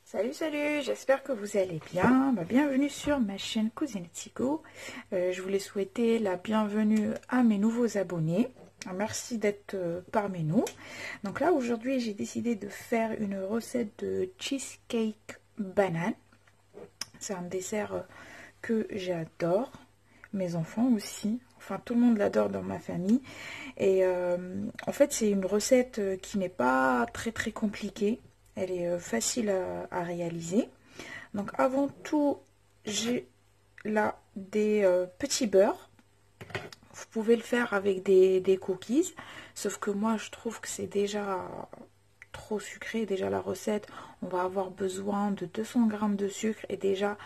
Salut, salut, j'espère que vous allez bien. Bienvenue sur ma chaîne Cousine Tigo. Je voulais souhaiter la bienvenue à mes nouveaux abonnés. Merci d'être parmi nous. Donc là, aujourd'hui, j'ai décidé de faire une recette de cheesecake banane. C'est un dessert que j'adore. Mes enfants aussi. Enfin, tout le monde l'adore dans ma famille. Et en fait, c'est une recette qui n'est pas très compliquée. Elle est facile à réaliser. Donc avant tout, j'ai là des petits beurres. Vous pouvez le faire avec des cookies. Sauf que moi, je trouve que c'est déjà trop sucré. Déjà la recette, on va avoir besoin de 200 g de sucre. Et déjà,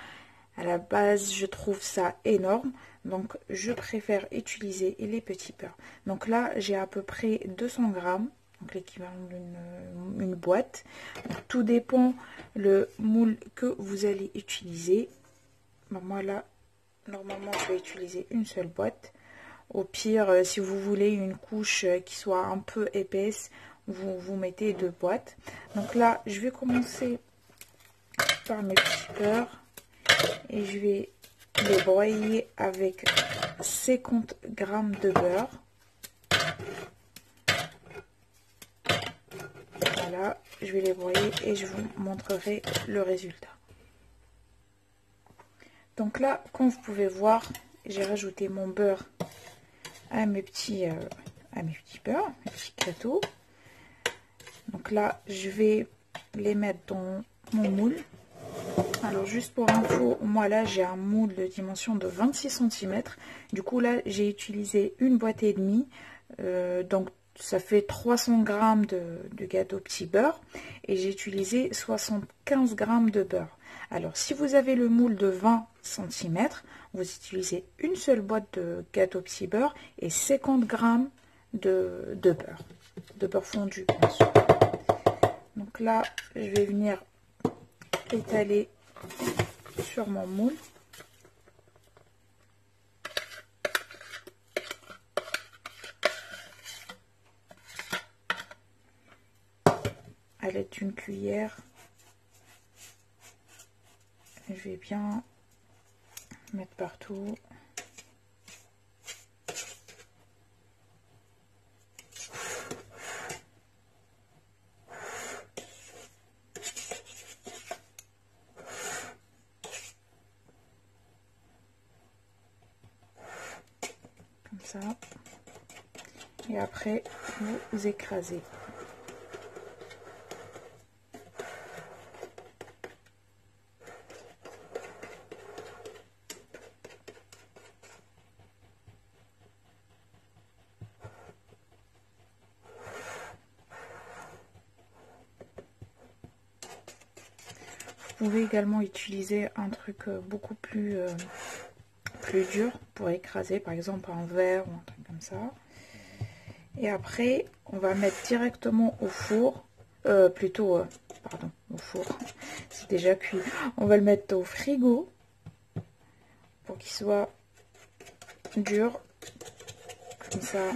à la base, je trouve ça énorme. Donc, je préfère utiliser les petits beurres. Donc là, j'ai à peu près 200 g. Donc l'équivalent d'une boîte. Donc, tout dépend le moule que vous allez utiliser. Moi là, normalement, je vais utiliser une seule boîte. Au pire, si vous voulez une couche qui soit un peu épaisse, vous mettez 2 boîtes. Donc là, je vais commencer par mes petits beurres. Et je vais les broyer avec 50 g de beurre. Voilà, je vais les broyer et je vous montrerai le résultat. Donc là, comme vous pouvez voir, j'ai rajouté mon beurre à mes petits beurres, mes petits gâteaux. Donc là, je vais les mettre dans mon moule. Alors juste pour info, moi là j'ai un moule de dimension de 26 cm. Du coup là j'ai utilisé une boîte et demie. Donc ça fait 300 g de gâteau petit beurre. Et j'ai utilisé 75 g de beurre. Alors si vous avez le moule de 20 cm, vous utilisez une seule boîte de gâteau petit beurre et 50 g de beurre. De beurre fondu bien sûr. Donc là je vais venir étaler sur mon moule. À l'aide d'une cuillère, je vais bien mettre partout. Comme ça. Et après, vous écrasez. Vous pouvez également utiliser un truc beaucoup plus dur pour écraser, par exemple un verre ou un truc comme ça. Et après, on va mettre directement au four, pardon, au four, c'est déjà cuit. On va le mettre au frigo pour qu'il soit dur, comme ça,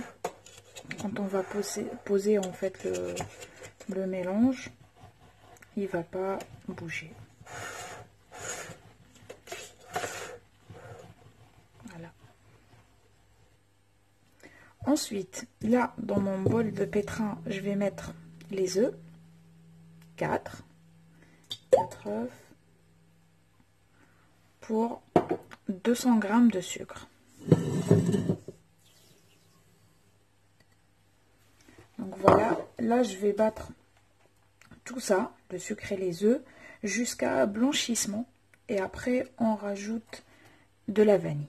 quand on va poser en fait le mélange, il va pas bouger. Voilà. Ensuite, là, dans mon bol de pétrin, je vais mettre les œufs. 4 œufs pour 200 g de sucre. Donc voilà, là je vais battre tout ça, le sucre et les œufs, jusqu'à blanchissement. Et après, on rajoute de la vanille.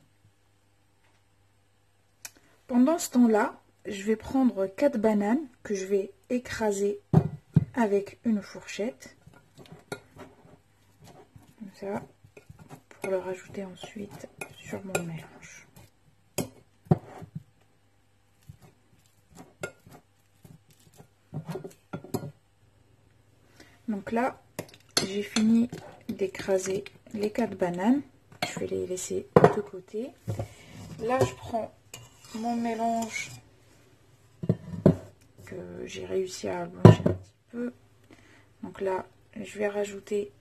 Pendant ce temps-là, je vais prendre 4 bananes que je vais écraser avec une fourchette. Comme ça, pour le rajouter ensuite sur mon mélange. Donc là, j'ai fini d'écraser les 4 bananes. Je vais les laisser de côté. Là, je prends mon mélange que j'ai réussi à blanchir un petit peu. Donc là, je vais rajouter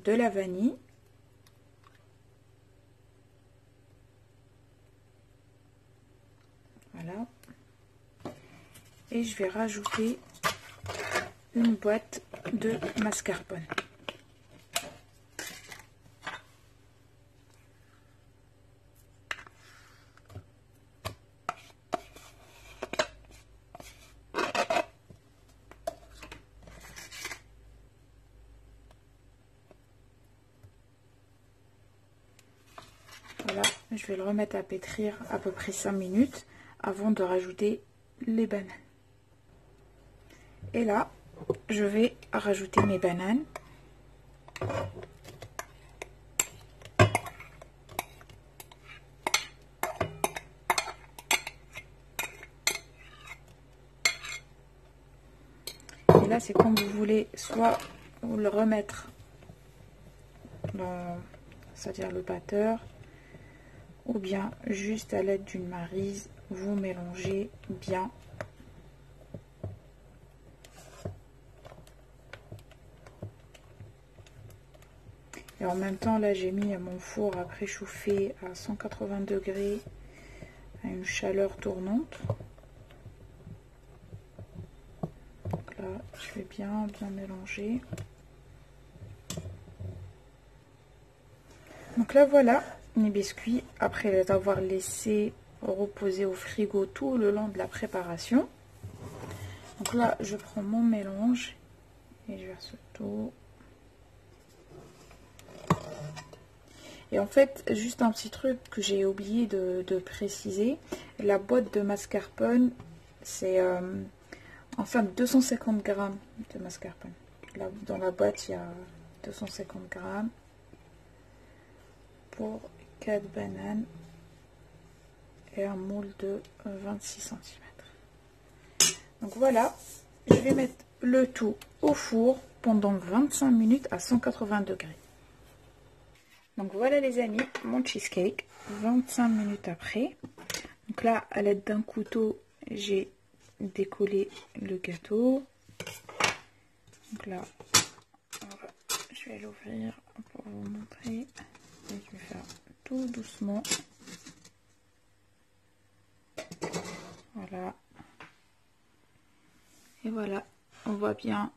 de la vanille. Voilà. Et je vais rajouter une boîte de mascarpone. Voilà, je vais le remettre à pétrir à peu près 5 minutes avant de rajouter les bananes. Et là, je vais rajouter mes bananes. Et là, c'est comme vous voulez, soit vous le remettre dans, c'est-à-dire le batteur, ou bien juste à l'aide d'une maryse, vous mélangez bien. Et en même temps, là, j'ai mis mon four à préchauffer à 180 degrés à une chaleur tournante. Donc là, je vais bien mélanger. Donc là, voilà mes biscuits après les avoir laissés reposer au frigo tout le long de la préparation. Donc là, je prends mon mélange et je verse tout. Et en fait, juste un petit truc que j'ai oublié de préciser, la boîte de mascarpone, c'est enfin 250 grammes de mascarpone. Là, dans la boîte, il y a 250 grammes pour 4 bananes et un moule de 26 cm. Donc voilà, je vais mettre le tout au four pendant 25 minutes à 180 degrés. Donc voilà les amis, mon cheesecake, 25 minutes après. Donc là, à l'aide d'un couteau, j'ai décollé le gâteau. Donc là, voilà, je vais l'ouvrir pour vous montrer. Et je vais faire tout doucement. Voilà. Et voilà, on voit bien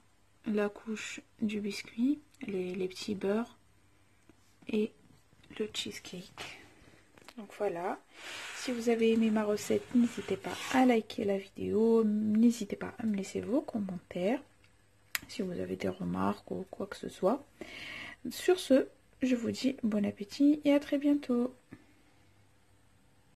la couche du biscuit, les petits beurres et le cheesecake. Donc voilà, si vous avez aimé ma recette, n'hésitez pas à liker la vidéo, n'hésitez pas à me laisser vos commentaires si vous avez des remarques ou quoi que ce soit. Sur ce, je vous dis bon appétit et à très bientôt.